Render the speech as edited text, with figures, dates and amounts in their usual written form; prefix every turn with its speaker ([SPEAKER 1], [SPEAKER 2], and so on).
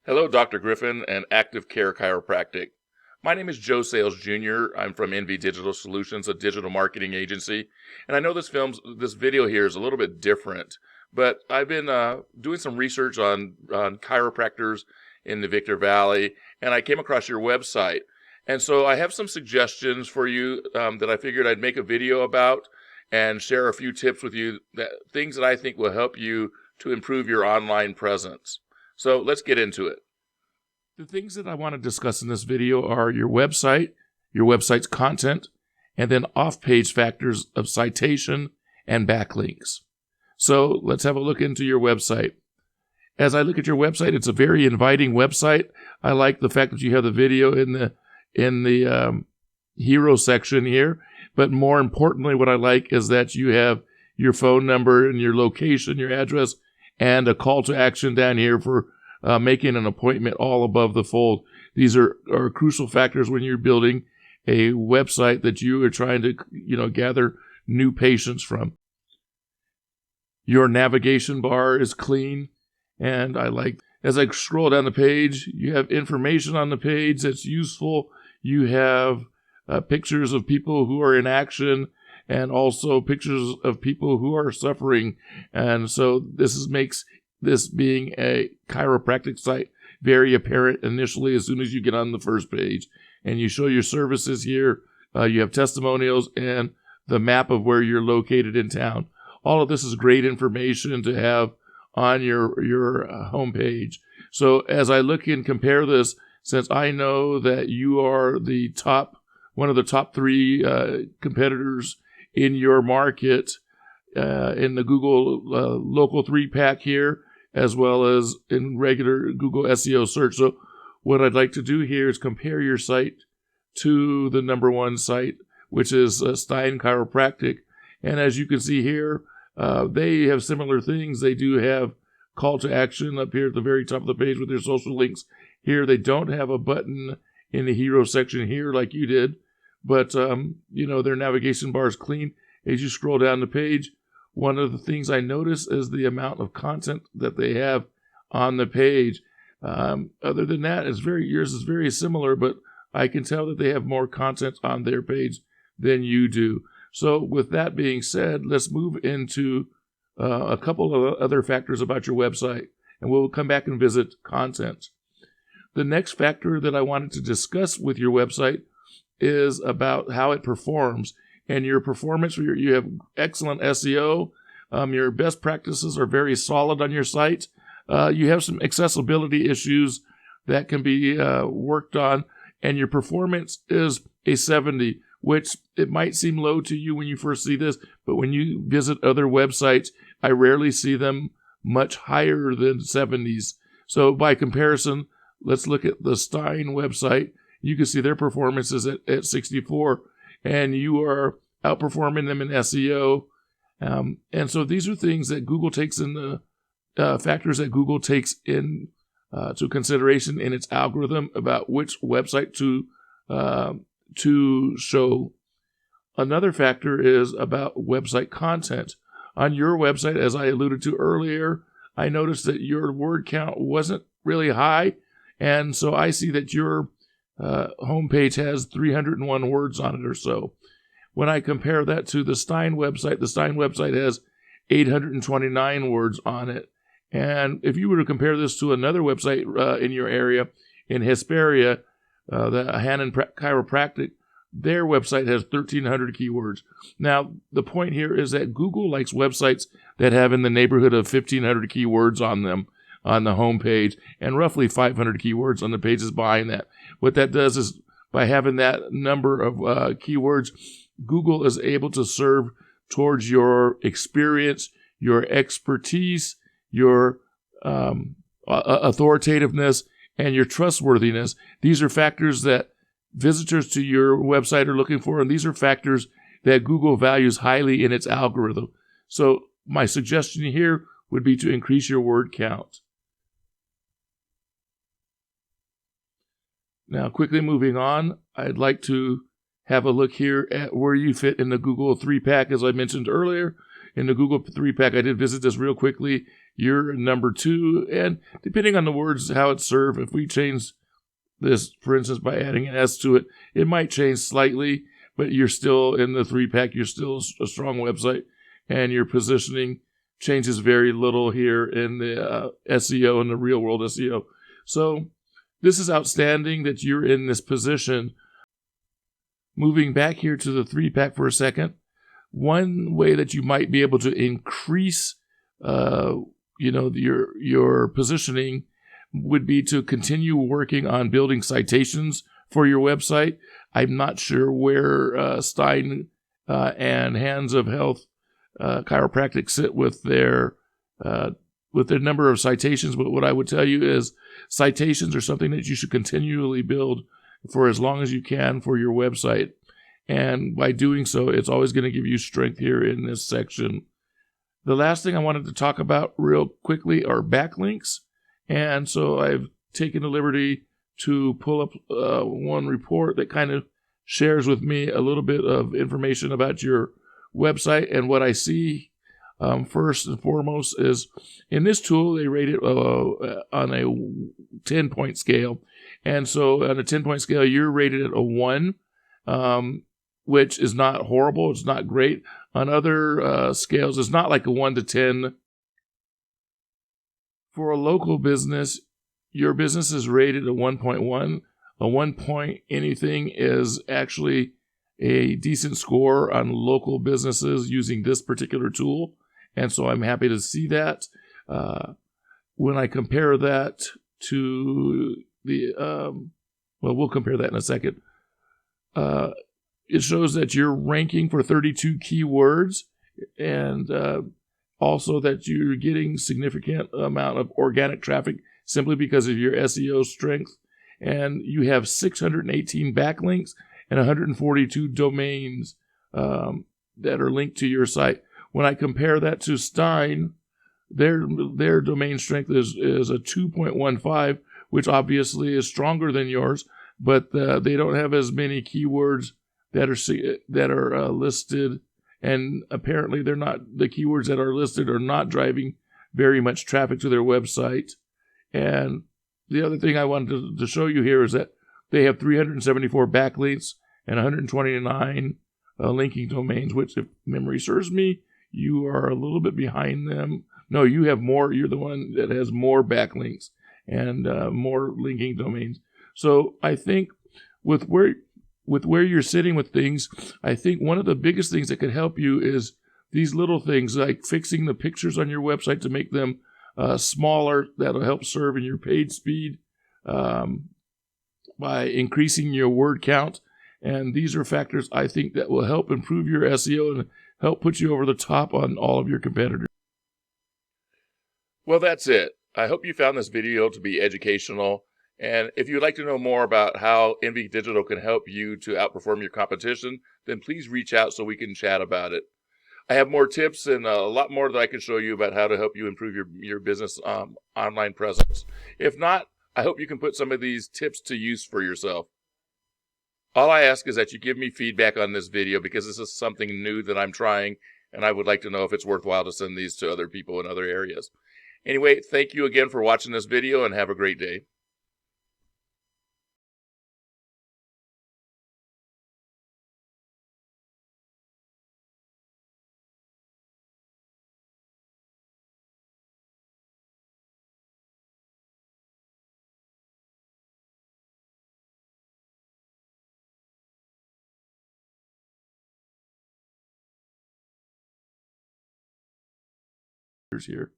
[SPEAKER 1] Hello, Dr. Griffin and Active Care Chiropractic. My name is Joe Sales Jr. I'm from NV Digital Solutions, a digital marketing agency. And I know this video here is a little bit different, but I've been doing some research on chiropractors in the Victor Valley, and I came across your website. And so I have some suggestions for you that I figured I'd make a video about and share a few tips with you, things that I think will help you to improve your online presence. So let's get into it. The things that I want to discuss in this video are your website's content, and then off-page factors of citation and backlinks. So let's have a look into your website. As I look at your website, it's a very inviting website. I like the fact that you have the video in the hero section here, but more importantly, what I like is that you have your phone number and your location, your address, and a call to action down here for making an appointment all above the fold. These are crucial factors when you're building a website that you are trying to, gather new patients from. Your navigation bar is clean, and as I scroll down the page, you have information on the page that's useful. You have pictures of people who are in action, and also pictures of people who are suffering. And so makes this being a chiropractic site very apparent initially as soon as you get on the first page. And you show your services here. You have testimonials and the map of where you're located in town. All of this is great information to have on your homepage. So as I look and compare this, since I know that you are one of the top three competitors in your market, in the Google local 3-pack here, as well as in regular Google SEO search. So what I'd like to do here is compare your site to the number one site, which is Stein Chiropractic. And as you can see here, they have similar things. They do have call to action up here at the very top of the page with their social links. Here, they don't have a button in the hero section here like you did. But, their navigation bar is clean. As you scroll down the page, one of the things I notice is the amount of content that they have on the page. Other than that, yours is very similar, but I can tell that they have more content on their page than you do. So with that being said, let's move into a couple of other factors about your website, and we'll come back and visit content. The next factor that I wanted to discuss with your website is about how it performs. And your performance, you have excellent SEO. Your best practices are very solid on your site. You have some accessibility issues that can be worked on. And your performance is a 70, which it might seem low to you when you first see this. But when you visit other websites, I rarely see them much higher than 70s. So by comparison, let's look at the Stein website. You can see their performance is at 64, and you are outperforming them in SEO. And so these are things that Google takes in the factors that Google takes in to consideration in its algorithm about which website to show. Another factor is about website content. On your website, as I alluded to earlier, I noticed that your word count wasn't really high, and so I see that your homepage has 301 words on it or so. When I compare that to the Stein website has 829 words on it. And if you were to compare this to another website in your area, in Hesperia, the Hannon Chiropractic, their website has 1,300 keywords. Now, the point here is that Google likes websites that have in the neighborhood of 1,500 keywords on them on the home page, and roughly 500 keywords on the pages behind that. What that does is, by having that number of keywords, Google is able to serve towards your experience, your expertise, your authoritativeness, and your trustworthiness. These are factors that visitors to your website are looking for, and these are factors that Google values highly in its algorithm. So my suggestion here would be to increase your word count. Now, quickly moving on, I'd like to have a look here at where you fit in the Google 3-pack, as I mentioned earlier. in the Google 3-pack. I did visit this real quickly. You're number 2, and depending on the words, how it's served, if we change this, for instance, by adding an S to it, it might change slightly, but you're still in the 3-pack. You're still a strong website, and your positioning changes very little here in the SEO and the real world SEO. So this is outstanding that you're in this position. Moving back here to the 3-pack for a second, one way that you might be able to increase, your positioning would be to continue working on building citations for your website. I'm not sure where Stein and Hands of Health Chiropractic sit with their number of citations, but what I would tell you is citations are something that you should continually build for as long as you can for your website. And by doing so, it's always going to give you strength here in this section. The last thing I wanted to talk about real quickly are backlinks. And so I've taken the liberty to pull up one report that kind of shares with me a little bit of information about your website. And what I see first and foremost is in this tool, they rate it on a 10-point scale. And so on a 10-point scale, you're rated at a 1, which is not horrible. It's not great. On other scales, it's not like a 1 to 10. For a local business, your business is rated a 1.1. A 1 point anything is actually a decent score on local businesses using this particular tool. And so I'm happy to see that. When I compare that to the, we'll compare that in a second. It shows that you're ranking for 32 keywords, and also that you're getting significant amount of organic traffic simply because of your SEO strength. And you have 618 backlinks and 142 domains that are linked to your site. When I compare that to Stein, their domain strength is a 2.15, which obviously is stronger than yours, but they don't have as many keywords that are listed, and apparently the keywords that are listed are not driving very much traffic to their website. And the other thing I wanted to show you here is that they have 374 backlinks and 129 linking domains, which, if memory serves me, you are a little bit behind them. No, you have more. You're the one that has more backlinks and more linking domains. So I think with where you're sitting with things, I think one of the biggest things that could help you is these little things like fixing the pictures on your website to make them smaller. That'll help serve in your page speed by increasing your word count. And these are factors I think that will help improve your SEO and help put you over the top on all of your competitors. Well, that's it. I hope you found this video to be educational. And if you'd like to know more about how NV Digital can help you to outperform your competition, then please reach out so we can chat about it. I have more tips and a lot more that I can show you about how to help you improve your business online presence. If not, I hope you can put some of these tips to use for yourself. All I ask is that you give me feedback on this video because this is something new that I'm trying, and I would like to know if it's worthwhile to send these to other people in other areas. Anyway, thank you again for watching this video, and have a great day. Here.